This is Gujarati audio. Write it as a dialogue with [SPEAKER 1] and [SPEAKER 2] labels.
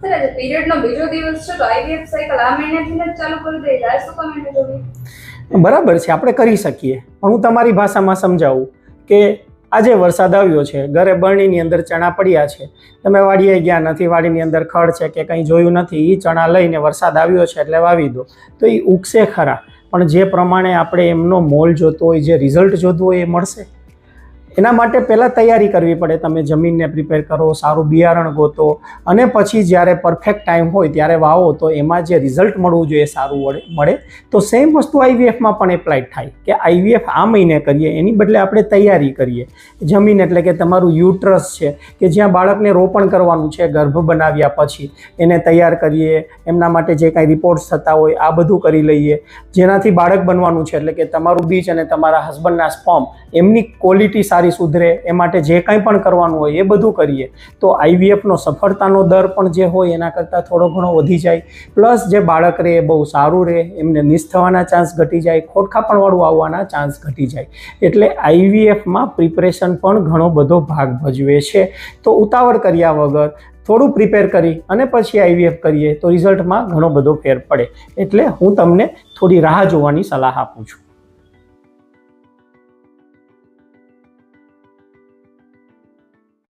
[SPEAKER 1] સર આજે પીરિયડનો બીજો દિવસ છે તો આઈવીએફ સાયકલ આ મહિનાથી જ ચાલુ કરી દઈએ આ શું કામ એને જોડી?
[SPEAKER 2] બરાબર છે, આપણે કરી શકીએ, પણ હું તમારી ભાષામાં સમજાવું કે આજે વરસાદ આવ્યો છે, ઘરે બરણીની અંદર ચણા પડ્યા છે, તમે વાડીએ ગયા નથી, વાડીની અંદર ખડ છે કે કંઈ જોયું નથી, એ ચણા લઈને વરસાદ આવ્યો છે એટલે વાવી દો તો એ ઉગશે ખરા, પણ જે પ્રમાણે આપણે એમનો મોલ જોતો હોય, જે રિઝલ્ટ જોતું હોય એ મળશે? એના માટે પહેલાં તૈયારી કરવી પડે. તમે જમીનને પ્રિપેર કરો, સારું બિયારણ ગોતો અને પછી જ્યારે પરફેક્ટ ટાઈમ હોય ત્યારે વાવો તો એમાં જે રિઝલ્ટ મળવું જોઈએ સારું મળે. તો સેમ વસ્તુ આઈવીએફમાં પણ એપ્લાય થાય કે આઈવીએફ આ મહિને કરીએ એની બદલે આપણે તૈયારી કરીએ. જમીન એટલે કે તમારું યુટ્રસ છે કે જ્યાં બાળકને રોપણ કરવાનું છે ગર્ભ બનાવ્યા પછી, એને તૈયાર કરીએ, એમના માટે જે કાંઈ રિપોર્ટ્સ થતા હોય આ બધું કરી લઈએ. જેનાથી બાળક બનવાનું છે એટલે કે તમારું બીજ અને તમારા હસબન્ડના સ્પર્મ એમની ક્વોલિટી સારી સુધરે એ માટે જે કંઈ પણ કરવાનું હોય એ બધું કરીએ તો આઈવીએફનો સફળતાનો દર પણ જે હોય એના કરતાં થોડો ઘણો વધી જાય. પ્લસ જે બાળક રહે એ બહુ સારું રહે, એમને મિસ થવાના ચાન્સ ઘટી જાય, ખોટખાપણવાળું આવવાના ચાન્સ ઘટી જાય. એટલે આઈવીએફમાં પ્રિપરેશન પણ ઘણો બધો ભાગ ભજવે છે. તો ઉતાવળ કર્યા વગર થોડું પ્રિપેર કરી અને પછી આઈવીએફ કરીએ તો રિઝલ્ટમાં ઘણો બધો ફેર પડે. એટલે હું તમને થોડી રાહ જોવાની સલાહ આપું છું.